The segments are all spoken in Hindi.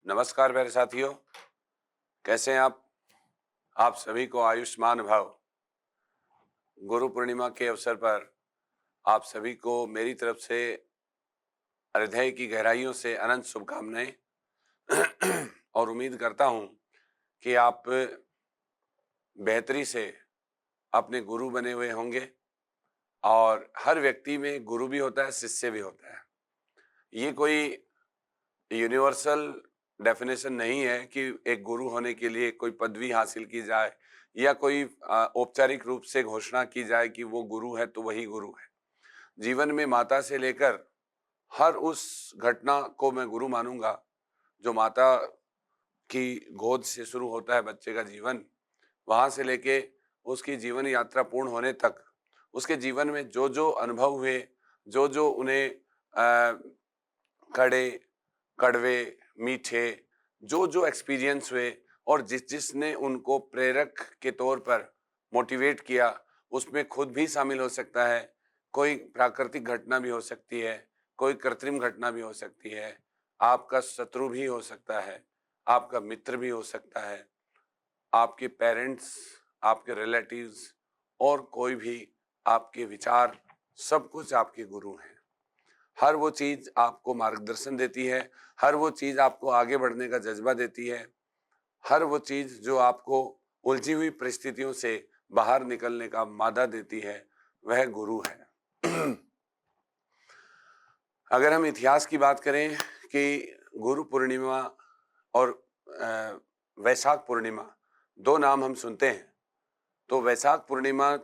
नमस्कार मेरे साथियों, कैसे हैं आप? आप सभी को आयुष्मान भव। गुरु पूर्णिमा के अवसर पर आप सभी को मेरी तरफ से हृदय की गहराइयों से अनंत शुभकामनाएं और उम्मीद करता हूं कि आप बेहतरी से अपने गुरु बने हुए होंगे। और हर व्यक्ति में गुरु भी होता है, शिष्य भी होता है। ये कोई यूनिवर्सल डेफिनेशन नहीं है कि एक गुरु होने के लिए कोई पदवी हासिल की जाए या कोई औपचारिक रूप से घोषणा की जाए कि वो गुरु है तो वही गुरु है। जीवन में माता से लेकर हर उस घटना को मैं गुरु मानूंगा जो माता की गोद से शुरू होता है बच्चे का जीवन। वहां से लेके उसकी जीवन यात्रा पूर्ण होने तक उसके जीवन में जो जो अनुभव हुए, जो जो उन्हें कड़े, कड़वे, मीठे, जो जो एक्सपीरियंस हुए और जिस जिसने उनको प्रेरक के तौर पर मोटिवेट किया, उसमें खुद भी शामिल हो सकता है। कोई प्राकृतिक घटना भी हो सकती है, कोई कृत्रिम घटना भी हो सकती है, आपका शत्रु भी हो सकता है, आपका मित्र भी हो सकता है, आपके पेरेंट्स, आपके रिलेटिव्स और कोई भी आपके विचार, सब कुछ आपके गुरु हैं। हर वो चीज आपको मार्गदर्शन देती है, हर वो चीज आपको आगे बढ़ने का जज्बा देती है, हर वो चीज जो आपको उलझी हुई परिस्थितियों से बाहर निकलने का मादा देती है, वह गुरु है। अगर हम इतिहास की बात करें कि गुरु पूर्णिमा और वैशाख पूर्णिमा, दो नाम हम सुनते हैं। तो वैशाख पूर्णिमा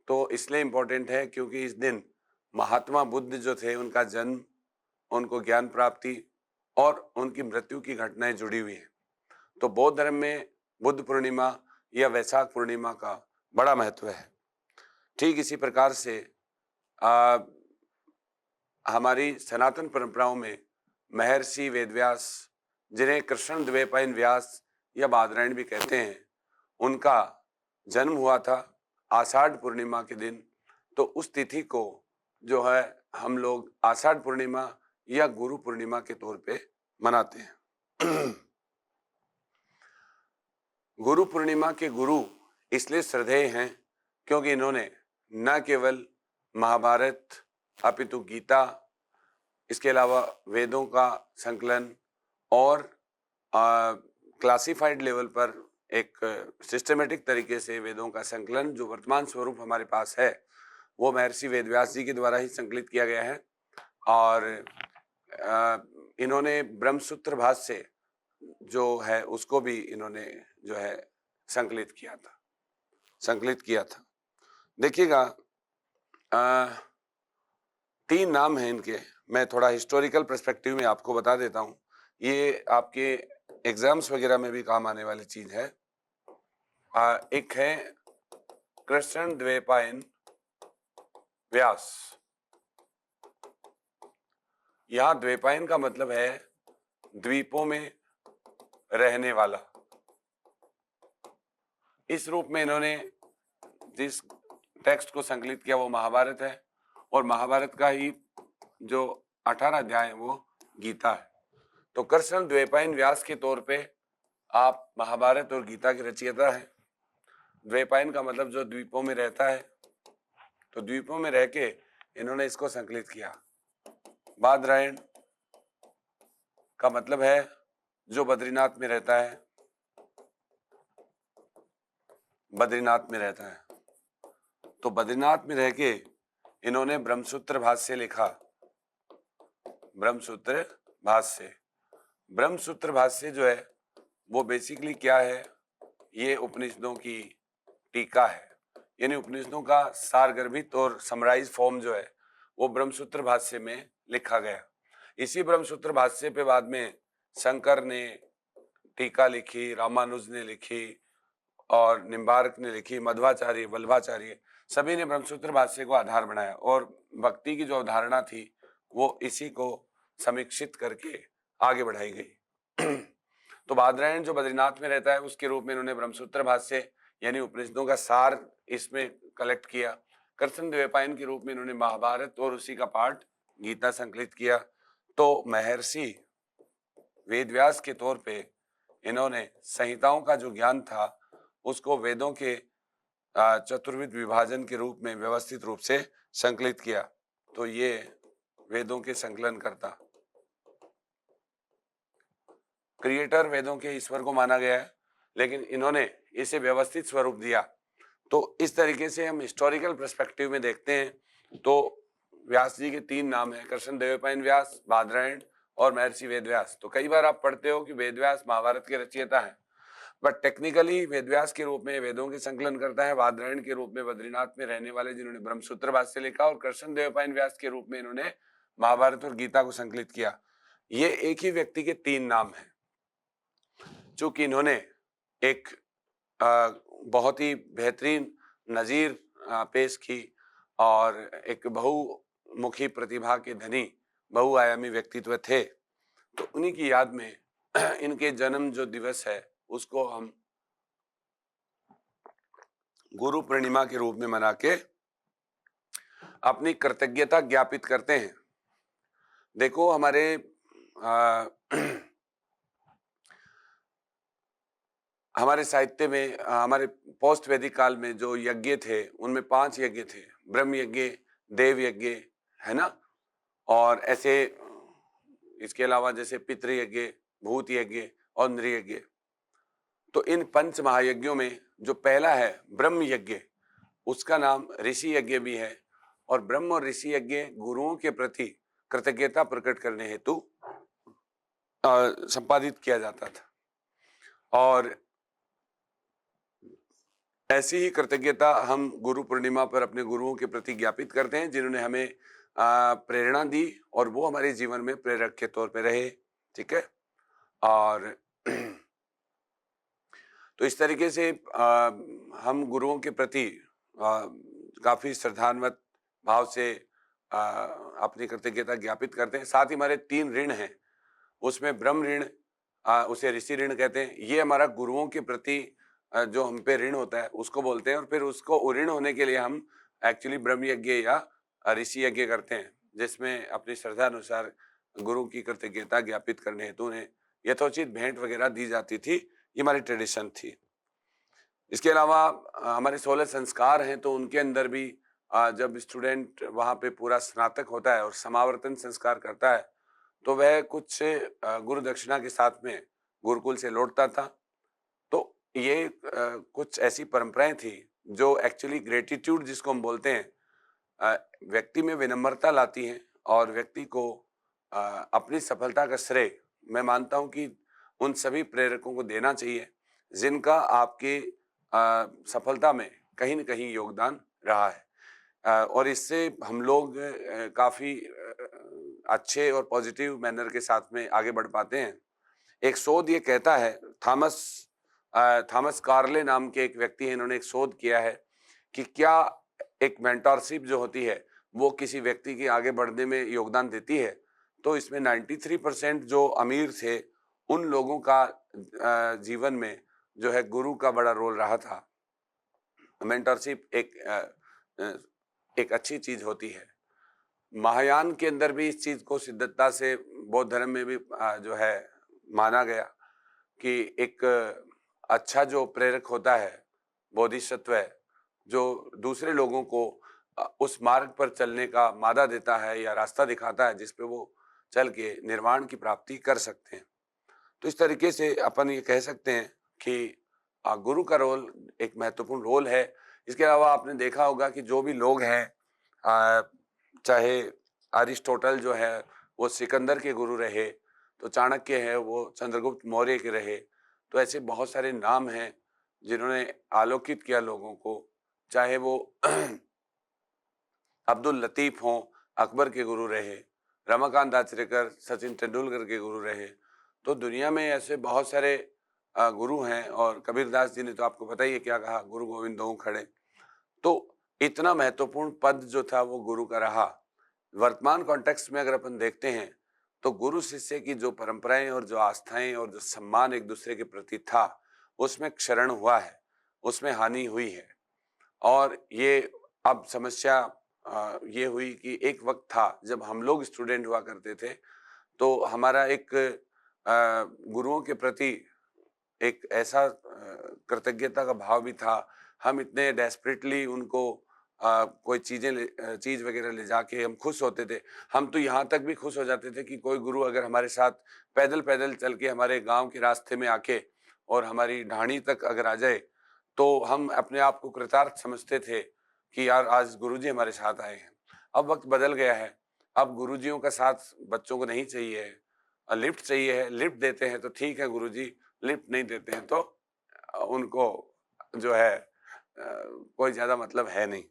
तो इसलिए इम्पोर्टेंट है क्योंकि इस दिन महात्मा बुद्ध जो थे उनका जन्म, उनको ज्ञान प्राप्ति और उनकी मृत्यु की घटनाएं जुड़ी हुई हैं। तो बौद्ध धर्म में बुद्ध पूर्णिमा या वैशाख पूर्णिमा का बड़ा महत्व है। ठीक इसी प्रकार से हमारी सनातन परंपराओं में महर्षि वेदव्यास, जिन्हें कृष्ण द्वैपायन व्यास या बादरायण भी कहते हैं, उनका जन्म हुआ था आषाढ़ पूर्णिमा के दिन। तो उस तिथि को जो है हम लोग आषाढ़ पूर्णिमा या गुरु पूर्णिमा के तौर पे मनाते हैं। गुरु पूर्णिमा के गुरु इसलिए श्रद्धेय हैं क्योंकि इन्होंने न केवल महाभारत अपितु गीता, इसके अलावा वेदों का संकलन और क्लासिफाइड लेवल पर एक सिस्टमेटिक तरीके से वेदों का संकलन जो वर्तमान स्वरूप हमारे पास है वो महर्षि वेदव्यास जी के द्वारा ही संकलित किया गया है। और इन्होंने ब्रह्मसूत्र भाष्य जो है उसको भी इन्होंने जो है संकलित किया था। देखिएगा, तीन नाम हैं इनके। मैं थोड़ा हिस्टोरिकल पर्सपेक्टिव में आपको बता देता हूं, ये आपके एग्जाम्स वगैरह में भी काम आने वाली चीज है। एक है कृष्ण द्वैपायन व्यास। यहां द्वैपायन का मतलब है द्वीपों में रहने वाला। इस रूप में इन्होंने जिस टेक्स्ट को संकलित किया वो महाभारत है और महाभारत का ही जो 18 अध्याय है वो गीता है। तो कृष्ण द्वैपायन व्यास के तौर पे आप महाभारत और गीता के रचयिता हैं। द्वैपायन का मतलब जो द्वीपों में रहता है, तो द्वीपों में रह के इन्होंने इसको संकलित किया। बादरायण का मतलब है जो बद्रीनाथ में रहता है, बद्रीनाथ में रहता है। तो बद्रीनाथ में रह के इन्होंने ब्रह्मसूत्र भाष्य लिखा। ब्रह्मसूत्र भाष्य जो है वो बेसिकली क्या है, ये उपनिषदों की टीका है। यानी उपनिषदों का सारगर्भित और समराइज फॉर्म जो है वो ब्रह्मसूत्र भाष्य में लिखा गया। इसी ब्रह्मसूत्र भाष्य पे बाद में शंकर ने टीका लिखी, रामानुज ने लिखी और निम्बार्क ने लिखी, मध्वाचार्य, वल्लभाचार्य, सभी ने ब्रह्मसूत्र भाष्य को आधार बनाया और भक्ति की जो अवधारणा थी वो इसी को समीक्षित करके आगे बढ़ाई गई। तो बादरायण जो बद्रीनाथ में रहता है उसके रूप में इन्होंने ब्रह्मसूत्र भाष्य यानी उपनिषदों का सार इसमें कलेक्ट किया। कृष्ण द्वैपायन के रूप में इन्होंने महाभारत और उसी का पार्ट गीता संकलित किया। तो महर्षि वेदव्यास के तौर पे इन्होंने संहिताओं का जो ज्ञान था उसको वेदों के चतुर्विध विभाजन के रूप में व्यवस्थित रूप से संकलित किया। तो ये वेदों के संकलन करता, क्रिएटर वेदों के ईश्वर को माना गया है, लेकिन इन्होंने इसे व्यवस्थित स्वरूप दिया। तो इस तरीके से हम हिस्टोरिकल पर्सपेक्टिव में देखते हैं तो व्यास जी के 3 नाम हैं, कृष्णदेवपायन व्यास, बादरायण और महर्षि वेदव्यास। तो कई बार आप पढ़ते हो कि वेदव्यास महाभारत के रचयिता हैं, बट टेक्निकली वेदव्यास के रूप में वेदों के संकलन करता है, बादरायण के रूप में बद्रीनाथ में रहने वाले जिन्होंने ब्रह्मसूत्र भाष्य लिखा, और कृष्णदेवपायन व्यास के रूप में इन्होंने महाभारत और गीता को संकलित किया। ये एक ही व्यक्ति के 3 नाम हैं। चूंकि इन्होंने एक बहुत ही बेहतरीन नजीर पेश की और एक बहुमुखी प्रतिभा के धनी बहुआयामी व्यक्तित्व थे, तो उन्हीं की याद में इनके जन्म जो दिवस है उसको हम गुरु पूर्णिमा के रूप में मना के अपनी कृतज्ञता ज्ञापित करते हैं। देखो हमारे हमारे साहित्य में हमारे पोस्ट वैदिक काल में जो यज्ञ थे उनमें 5 यज्ञ थे, ब्रह्म यज्ञ, देव यज्ञ, है ना, और ऐसे इसके अलावा जैसे पितृ यज्ञ, भूत यज्ञ और नृयज्ञ। तो इन 5 महायज्ञों में जो पहला है ब्रह्म यज्ञ, उसका नाम ऋषि यज्ञ भी है, और ब्रह्म और ऋषि यज्ञ गुरुओं के प्रति कृतज्ञता प्रकट करने हेतु संपादित किया जाता था। और ऐसी ही कृतज्ञता हम गुरु पूर्णिमा पर अपने गुरुओं के प्रति ज्ञापित करते हैं, जिन्होंने हमें प्रेरणा दी और वो हमारे जीवन में प्रेरक के तौर पे रहे। ठीक है, और तो इस तरीके से हम गुरुओं के प्रति काफी श्रद्धान्वित भाव से अपनी कृतज्ञता ज्ञापित करते हैं। साथ ही हमारे 3 ऋण हैं, उसमें ब्रह्म ऋण, उसे ऋषि ऋण कहते हैं, ये हमारा गुरुओं के प्रति जो हम पे ऋण होता है उसको बोलते हैं, और फिर उसको ऋण होने के लिए हम एक्चुअली ब्रह्म यज्ञ या ऋषि यज्ञ करते हैं, जिसमें अपनी श्रद्धा अनुसार गुरु की कृतज्ञता ज्ञापित करने हेतु उन्हें यथोचित भेंट वगैरह दी जाती थी। ये हमारी ट्रेडिशन थी। इसके अलावा हमारे 16 संस्कार हैं, तो उनके अंदर भी जब स्टूडेंट वहाँ पे पूरा स्नातक होता है और समावर्तन संस्कार करता है तो वह कुछ गुरु दक्षिणा के साथ में गुरुकुल से लौटता था। तो ये कुछ ऐसी परंपराएं थी जो एक्चुअली ग्रेटिट्यूड जिसको हम बोलते हैं, व्यक्ति में विनम्रता लाती हैं और व्यक्ति को अपनी सफलता का श्रेय मैं मानता हूं कि उन सभी प्रेरकों को देना चाहिए जिनका आपके सफलता में कहीं न कहीं योगदान रहा है, और इससे हम लोग काफी अच्छे और पॉजिटिव मैनर के साथ में आगे बढ़ पाते हैं। एक शोध ये कहता है, थॉमस कार्ले नाम के एक व्यक्ति हैं, इन्होंने एक शोध किया है कि क्या एक मेंटरशिप जो होती है वो किसी व्यक्ति के आगे बढ़ने में योगदान देती है। तो इसमें 93% जो अमीर थे उन लोगों का जीवन में जो है गुरु का बड़ा रोल रहा था। मेंटरशिप एक अच्छी चीज होती है। महायान के अंदर भी इस चीज को सिद्धता से बौद्ध धर्म में भी जो है माना गया कि एक अच्छा जो प्रेरक होता है, बोधिसत्व है, जो दूसरे लोगों को उस मार्ग पर चलने का मादा देता है या रास्ता दिखाता है जिस पे वो चल के निर्वाण की प्राप्ति कर सकते हैं। तो इस तरीके से अपन ये कह सकते हैं कि गुरु का रोल एक महत्वपूर्ण रोल है। इसके अलावा आपने देखा होगा कि जो भी लोग हैं, चाहे अरिस्टोटल जो है वो सिकंदर के गुरु रहे, तो चाणक्य है वो चंद्रगुप्त मौर्य के रहे, तो ऐसे बहुत सारे नाम हैं जिन्होंने आलोकित किया लोगों को, चाहे वो अब्दुल लतीफ हों, अकबर के गुरु रहे, रमाकांत आचरेकर सचिन तेंदुलकर के गुरु रहे। तो दुनिया में ऐसे बहुत सारे गुरु हैं, और कबीरदास जी ने तो आपको पता ही है क्या कहा, गुरु गोविंद दोऊ खड़े। तो इतना महत्वपूर्ण पद जो था वो गुरु का रहा। वर्तमान कॉन्टेक्स्ट में अगर अपन देखते हैं तो गुरु शिष्य की जो परंपराएं और जो आस्थाएं और जो सम्मान एक दूसरे के प्रति था उसमें क्षरण हुआ है, उसमें हानि हुई है। और ये अब समस्या ये हुई कि एक वक्त था जब हम लोग स्टूडेंट हुआ करते थे तो हमारा एक गुरुओं के प्रति एक ऐसा कृतज्ञता का भाव भी था। हम इतने डेस्परेटली उनको कोई चीज़ वगैरह ले जाके हम खुश होते थे। हम तो यहाँ तक भी खुश हो जाते थे कि कोई गुरु अगर हमारे साथ पैदल-पैदल चल के हमारे गाँव के रास्ते में आके और हमारी ढाणी तक अगर आ जाए, तो हम अपने आप को कृतार्थ समझते थे कि यार आज गुरुजी हमारे साथ आए हैं। अब वक़्त बदल गया है। अब गुरुजियों का साथ बच्चों को नहीं चाहिए है। लिफ्ट चाहिए है, लिफ्ट देते हैं तो ठीक है गुरुजी, लिफ्ट नहीं देते हैं तो उनको जो है कोई ज़्यादा मतलब है नहीं।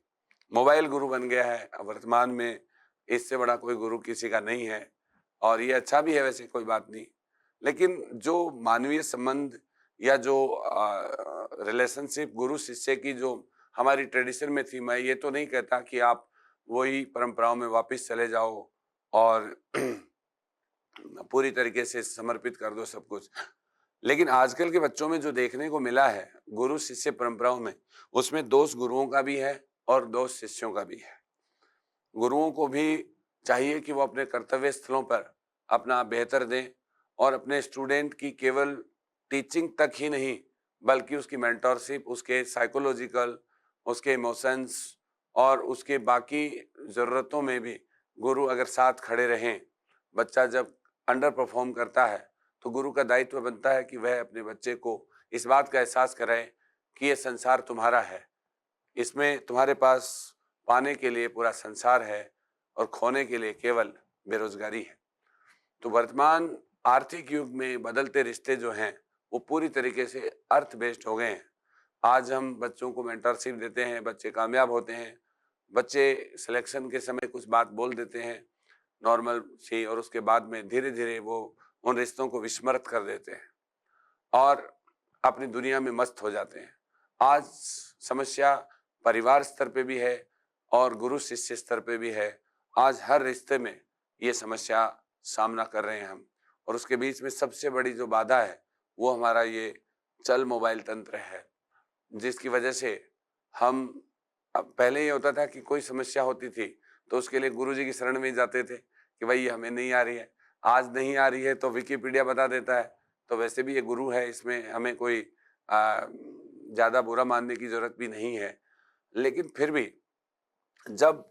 मोबाइल गुरु बन गया है वर्तमान में, इससे बड़ा कोई गुरु किसी का नहीं है और ये अच्छा भी है वैसे, कोई बात नहीं। लेकिन जो मानवीय संबंध या जो रिलेशनशिप गुरु शिष्य की जो हमारी ट्रेडिशन में थी, मैं ये तो नहीं कहता कि आप वही परंपराओं में वापस चले जाओ और पूरी तरीके से समर्पित कर दो सब कुछ। लेकिन आजकल के बच्चों में जो देखने को मिला है गुरु शिष्य परंपराओं में, उसमें दोष गुरुओं का भी है और दोष शिष्यों का भी है। गुरुओं को भी चाहिए कि वो अपने कर्तव्य स्थलों पर अपना बेहतर दें और अपने स्टूडेंट की केवल टीचिंग तक ही नहीं, बल्कि उसकी मेंटरशिप, उसके साइकोलॉजिकल, उसके इमोशंस और उसके बाकी ज़रूरतों में भी गुरु अगर साथ खड़े रहें। बच्चा जब अंडर परफॉर्म करता है, तो गुरु का दायित्व बनता है कि वह अपने बच्चे को इस बात का एहसास कराए कि ये संसार तुम्हारा है, इसमें तुम्हारे पास पाने के लिए पूरा संसार है और खोने के लिए केवल बेरोजगारी है। तो वर्तमान आर्थिक युग में बदलते रिश्ते जो हैं, वो पूरी तरीके से अर्थ बेस्ड हो गए हैं। आज हम बच्चों को मेंटरशिप देते हैं, बच्चे कामयाब होते हैं, बच्चे सिलेक्शन के समय कुछ बात बोल देते हैं नॉर्मल सी, और उसके बाद में धीरे धीरे वो उन रिश्तों को विस्मृत कर देते हैं और अपनी दुनिया में मस्त हो जाते हैं। आज समस्या परिवार स्तर पे भी है और गुरु शिष्य स्तर पे भी है। आज हर रिश्ते में ये समस्या सामना कर रहे हैं हम, और उसके बीच में सबसे बड़ी जो बाधा है वो हमारा ये चल मोबाइल तंत्र है, जिसकी वजह से हम अब पहले ये होता था कि कोई समस्या होती थी तो उसके लिए गुरुजी की शरण में ही जाते थे कि भाई ये हमें नहीं आ रही है। आज नहीं आ रही है तो विकिपीडिया बता देता है, तो वैसे भी ये गुरु है, इसमें हमें कोई ज़्यादा बुरा मानने की ज़रूरत भी नहीं है। लेकिन फिर भी जब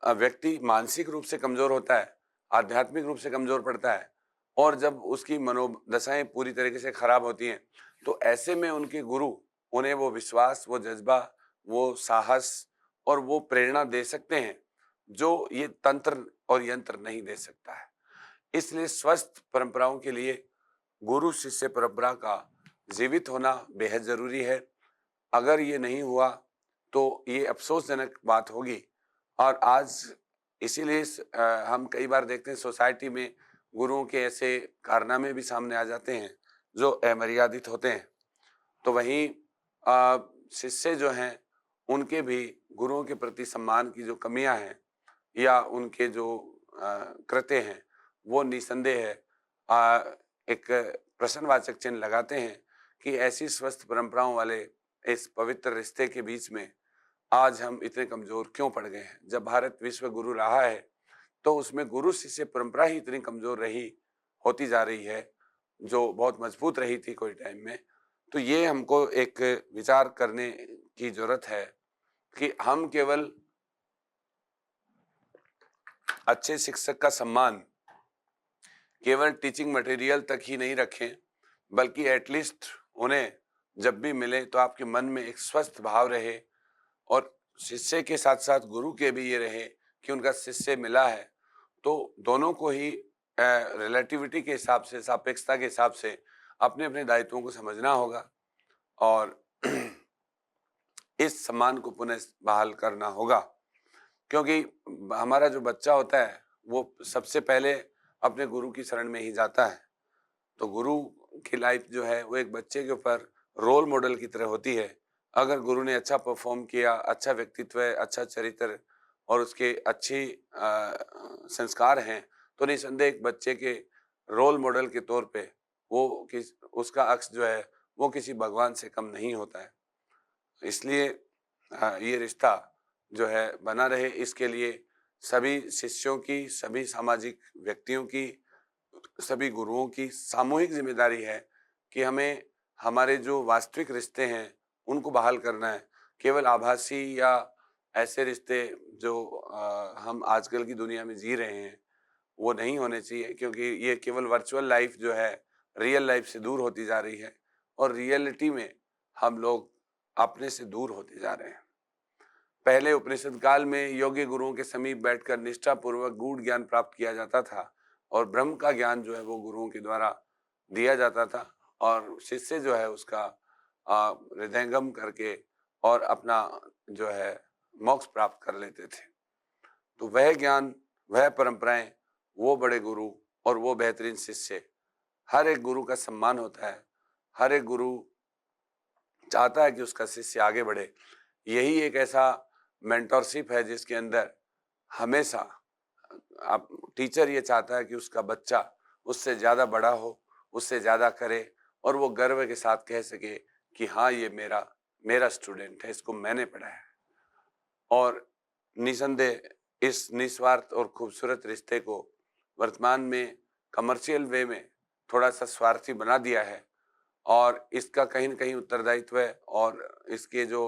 व्यक्ति मानसिक रूप से कमज़ोर होता है, आध्यात्मिक रूप से कमज़ोर पड़ता है और जब उसकी मनोदशाएँ पूरी तरीके से खराब होती हैं, तो ऐसे में उनके गुरु उन्हें वो विश्वास, वो जज़्बा, वो साहस और वो प्रेरणा दे सकते हैं, जो ये तंत्र और यंत्र नहीं दे सकता है। इसलिए स्वस्थ परंपराओं के लिए गुरु शिष्य परंपरा का जीवित होना बेहद ज़रूरी है। अगर ये नहीं हुआ तो ये अफ़सोसजनक बात होगी। और आज इसीलिए हम कई बार देखते हैं सोसाइटी में गुरुओं के ऐसे कारनामे भी सामने आ जाते हैं जो अमर्यादित होते हैं। तो वहीं शिष्य जो हैं उनके भी गुरुओं के प्रति सम्मान की जो कमियां हैं या उनके जो कृत्य हैं, वो निसंदेह एक प्रश्नवाचक चिन्ह लगाते हैं कि ऐसी स्वस्थ परंपराओं वाले इस पवित्र रिश्ते के बीच में आज हम इतने कमजोर क्यों पड़ गए हैं। जब भारत विश्व गुरु रहा है तो उसमें गुरु शिष्य परंपरा ही इतनी कमजोर रही होती जा रही है, जो बहुत मजबूत रही थी कोई टाइम में। तो ये हमको एक विचार करने की जरूरत है कि हम केवल अच्छे शिक्षक का सम्मान केवल टीचिंग मटेरियल तक ही नहीं रखें, बल्कि एटलीस्ट उन्हें जब भी मिले तो आपके मन में एक स्वस्थ भाव रहे और शिष्य के साथ साथ गुरु के भी ये रहे कि उनका शिष्य मिला है, तो दोनों को ही रिलेटिविटी के हिसाब से, सापेक्षता के हिसाब से अपने अपने दायित्वों को समझना होगा और इस सम्मान को पुनः बहाल करना होगा। क्योंकि हमारा जो बच्चा होता है वो सबसे पहले अपने गुरु की शरण में ही जाता है। तो गुरु की लाइफ जो है वो एक बच्चे के ऊपर रोल मॉडल की तरह होती है। अगर गुरु ने अच्छा परफॉर्म किया, अच्छा व्यक्तित्व है, अच्छा चरित्र और उसके अच्छी संस्कार हैं, तो निसंदेह एक बच्चे के रोल मॉडल के तौर पे वो उसका अक्स जो है वो किसी भगवान से कम नहीं होता है। इसलिए ये रिश्ता जो है बना रहे, इसके लिए सभी शिष्यों की, सभी सामाजिक व्यक्तियों की, सभी गुरुओं की सामूहिक जिम्मेदारी है कि हमें हमारे जो वास्तविक रिश्ते हैं उनको बहाल करना है। केवल आभासी या ऐसे रिश्ते जो हम आजकल की दुनिया में जी रहे हैं वो नहीं होने चाहिए, क्योंकि ये केवल वर्चुअल लाइफ जो है रियल लाइफ से दूर होती जा रही है और रियलिटी में हम लोग अपने से दूर होते जा रहे हैं। पहले उपनिषद काल में योग्य गुरुओं के समीप बैठकर निष्ठा पूर्वक गूढ़ ज्ञान प्राप्त किया जाता था और ब्रह्म का ज्ञान जो है वो गुरुओं के द्वारा दिया जाता था और शिष्य जो है उसका हृदयंगम करके और अपना जो है मोक्ष प्राप्त कर लेते थे। तो वह ज्ञान, वह परंपराएं, वो बड़े गुरु और वो बेहतरीन शिष्य, हर एक गुरु का सम्मान होता है। हर एक गुरु चाहता है कि उसका शिष्य आगे बढ़े। यही एक ऐसा मेंटरशिप है जिसके अंदर हमेशा आप टीचर ये चाहता है कि उसका बच्चा उससे ज़्यादा बड़ा हो, उससे ज़्यादा करे और वो गर्व के साथ कह सके कि हाँ, ये मेरा मेरा स्टूडेंट है, इसको मैंने पढ़ाया है। और निसंदेह इस निस्वार्थ और खूबसूरत रिश्ते को वर्तमान में कमर्शियल वे में थोड़ा सा स्वार्थी बना दिया है और इसका कहीं न कहीं उत्तरदायित्व है और इसके जो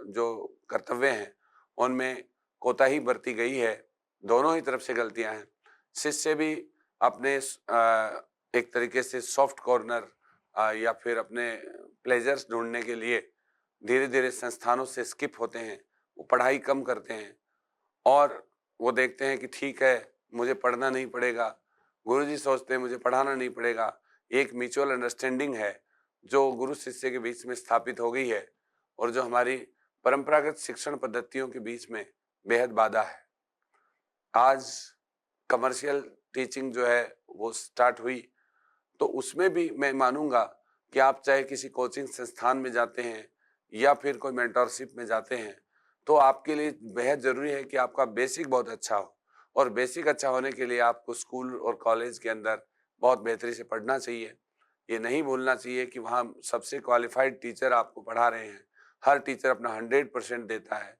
जो कर्तव्य हैं उनमें कोताही बरती गई है। दोनों ही तरफ से गलतियां हैं। शिष्य भी अपने एक तरीके से सॉफ्ट कॉर्नर या फिर अपने प्लेजर्स ढूंढने के लिए धीरे धीरे संस्थानों से स्किप होते हैं। वो पढ़ाई कम करते हैं और वो देखते हैं कि ठीक है, मुझे पढ़ना नहीं पड़ेगा। गुरुजी सोचते हैं मुझे पढ़ाना नहीं पड़ेगा। एक म्यूचुअल अंडरस्टैंडिंग है जो गुरु शिष्य के बीच में स्थापित हो गई है और जो हमारी परंपरागत शिक्षण पद्धतियों के बीच में बेहद बाधा है। आज कमर्शियल टीचिंग जो है वो स्टार्ट हुई, तो उसमें भी मैं मानूंगा कि आप चाहे किसी कोचिंग संस्थान में जाते हैं या फिर कोई मेंटरशिप में जाते हैं, तो आपके लिए बेहद जरूरी है कि आपका बेसिक बहुत अच्छा हो और बेसिक अच्छा होने के लिए आपको स्कूल और कॉलेज के अंदर बहुत बेहतरी से पढ़ना चाहिए। ये नहीं भूलना चाहिए कि वहाँ सबसे क्वालिफाइड टीचर आपको पढ़ा रहे हैं। हर टीचर अपना 100% देता है।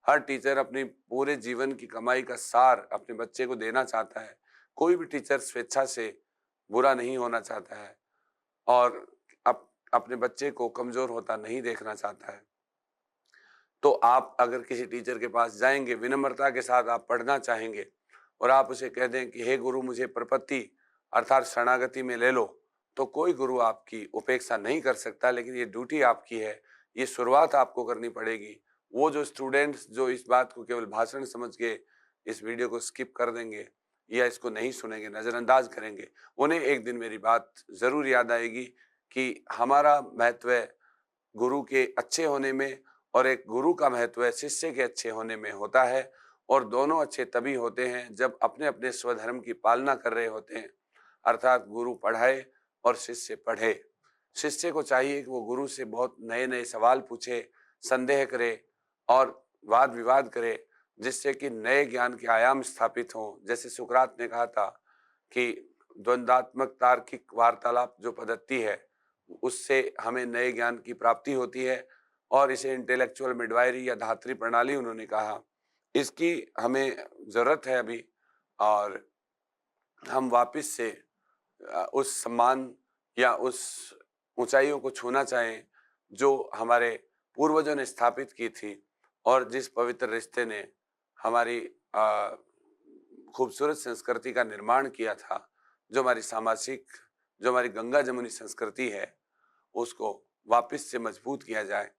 हर टीचर अपनी पूरे जीवन की कमाई का सार अपने बच्चे को देना चाहता है। कोई भी टीचर स्वेच्छा से बुरा नहीं होना चाहता है और अपने बच्चे को कमजोर होता नहीं देखना चाहता है। तो आप अगर किसी टीचर के पास जाएंगे, विनम्रता के साथ आप पढ़ना चाहेंगे और आप उसे कह दें कि हे गुरु, मुझे प्रपत्ति अर्थात शरणागति में ले लो, तो कोई गुरु आपकी उपेक्षा नहीं कर सकता। लेकिन ये ड्यूटी आपकी है, ये शुरुआत आपको करनी पड़ेगी। वो जो स्टूडेंट्स जो इस बात को केवल भाषण समझ के इस वीडियो को स्किप कर देंगे या इसको नहीं सुनेंगे, नजरअंदाज करेंगे, उन्हें एक दिन मेरी बात जरूर याद आएगी कि हमारा महत्व गुरु के अच्छे होने में और एक गुरु का महत्व शिष्य के अच्छे होने में होता है। और दोनों अच्छे तभी होते हैं जब अपने अपने स्वधर्म की पालना कर रहे होते हैं, अर्थात गुरु पढ़ाए और शिष्य पढ़े। शिष्य को चाहिए कि वो गुरु से बहुत नए नए सवाल पूछे, संदेह करे और वाद विवाद करे, जिससे कि नए ज्ञान के आयाम स्थापित हों। जैसे सुकरात ने कहा था कि द्वंद्वात्मक तार्किक वार्तालाप जो पद्धति है उससे हमें नए ज्ञान की प्राप्ति होती है और इसे इंटेलेक्चुअल मिडवायरी या धात्री प्रणाली उन्होंने कहा। इसकी हमें जरूरत है अभी और हम वापस से उस सम्मान या उस ऊंचाइयों को छूना चाहें जो हमारे पूर्वजों ने स्थापित की थी और जिस पवित्र रिश्ते ने हमारी खूबसूरत संस्कृति का निर्माण किया था, जो हमारी सामाजिक, जो हमारी गंगा जमुनी संस्कृति है, उसको वापस से मजबूत किया जाए।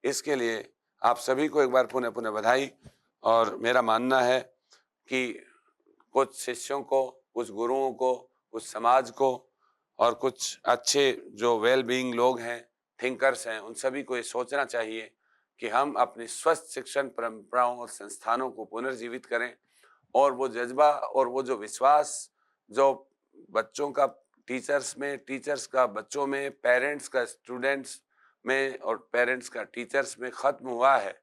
इसके लिए आप सभी को एक बार पुनः पुनः बधाई। और मेरा मानना है कि कुछ शिष्यों को, कुछ गुरुओं को, कुछ समाज को और कुछ अच्छे जो वेल बीइंग लोग हैं, थिंकर्स हैं, उन सभी को ये सोचना चाहिए कि हम अपनी स्वस्थ शिक्षण परंपराओं और संस्थानों को पुनर्जीवित करें और वो जज्बा और वो जो विश्वास जो बच्चों का टीचर्स में, टीचर्स का बच्चों में, पेरेंट्स का स्टूडेंट्स में और पेरेंट्स का टीचर्स में खत्म हुआ है।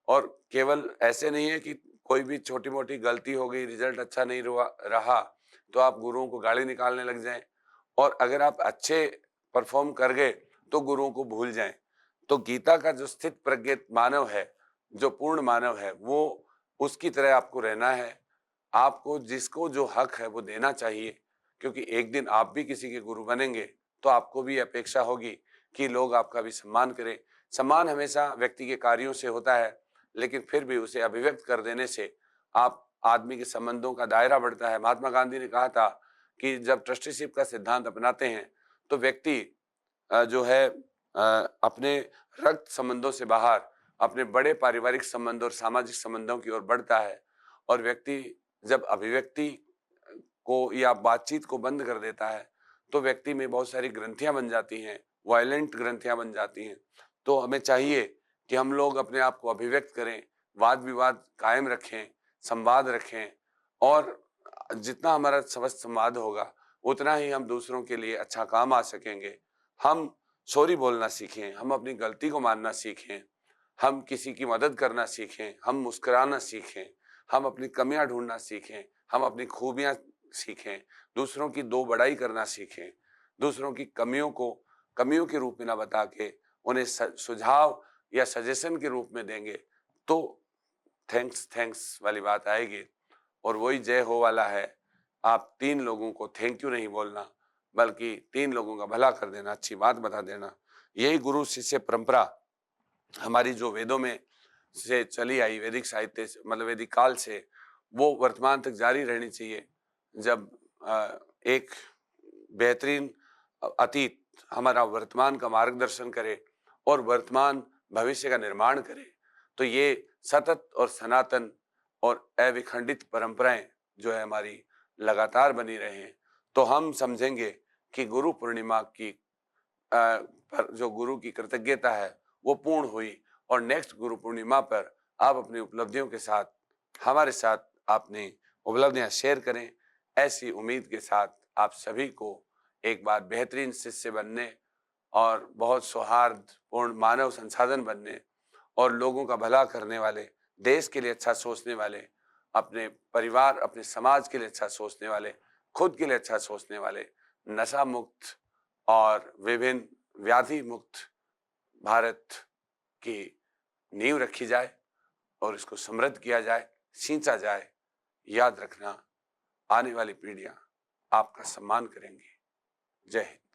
और केवल ऐसे नहीं है कि कोई भी छोटी मोटी गलती हो गई, रिजल्ट अच्छा नहीं रहा तो आप गुरुओं को गाली निकालने लग जाएं और अगर आप अच्छे परफॉर्म कर गए तो गुरुओं को भूल जाएं। तो गीता का जो स्थित प्रज्ञित मानव है, जो पूर्ण मानव है, वो उसकी तरह आपको रहना है। आपको जिसको जो हक है वो देना चाहिए, क्योंकि एक दिन आप भी किसी के गुरु बनेंगे तो आपको भी अपेक्षा होगी कि लोग आपका भी सम्मान करें। सम्मान हमेशा व्यक्ति के कार्यों से होता है, लेकिन फिर भी उसे अभिव्यक्त कर देने से आप आदमी के संबंधों का दायरा बढ़ता है। महात्मा गांधी ने कहा था कि जब ट्रस्टीशिप का सिद्धांत अपनाते हैं तो व्यक्ति जो है अपने रक्त संबंधों से बाहर अपने बड़े पारिवारिक संबंधों और सामाजिक संबंधों की ओर बढ़ता है। और व्यक्ति जब अभिव्यक्ति को या बातचीत को बंद कर देता है तो व्यक्ति में बहुत सारी ग्रंथियां बन जाती हैं, वायलेंट ग्रंथियां बन जाती हैं। तो हमें चाहिए कि हम लोग अपने आप को अभिव्यक्त करें, वाद विवाद कायम रखें, संवाद रखें, और जितना हमारा संवाद होगा उतना ही हम दूसरों के लिए अच्छा काम आ सकेंगे। हम सॉरी बोलना सीखें, हम अपनी गलती को मानना सीखें, हम किसी की मदद करना सीखें, हम मुस्कुराना सीखें, हम अपनी कमियां ढूंढना सीखें, हम अपनी खूबियां सीखें, दूसरों की दो बड़ाई करना सीखें, दूसरों की कमियों को कमियों के रूप में ना बता के उन्हें सुझाव या सजेशन के रूप में देंगे तो थैंक्स वाली बात आएगी। और वही जय हो वाला है, आप 3 लोगों को थैंक यू नहीं बोलना बल्कि 3 लोगों का भला कर देना, अच्छी बात बता देना। यही गुरु शिष्य परंपरा हमारी जो वेदों में से चली आई, वैदिक साहित्य से मतलब वैदिक काल से, वो वर्तमान तक जारी रहनी चाहिए। जब एक बेहतरीन अतीत हमारा वर्तमान का मार्गदर्शन करे और वर्तमान भविष्य का निर्माण करे तो ये सतत और सनातन और अविखंडित परंपराएं जो है हमारी लगातार बनी रहे। तो हम समझेंगे कि गुरु पूर्णिमा की पर जो गुरु की कृतज्ञता है वो पूर्ण हुई, और नेक्स्ट गुरु पूर्णिमा पर आप अपनी उपलब्धियों के साथ हमारे साथ अपनी उपलब्धियां शेयर करें। ऐसी उम्मीद के साथ आप सभी को एक बार बेहतरीन शिष्य बनने और बहुत सौहार्दपूर्ण मानव संसाधन बनने और लोगों का भला करने वाले, देश के लिए अच्छा सोचने वाले, अपने परिवार अपने समाज के लिए अच्छा सोचने वाले, खुद के लिए अच्छा सोचने वाले, नशा मुक्त और विभिन्न व्याधि मुक्त भारत की नींव रखी जाए और इसको समृद्ध किया जाए, सींचा जाए। याद रखना, आने वाली पीढ़ियां आपका सम्मान करेंगी। जय हिंद।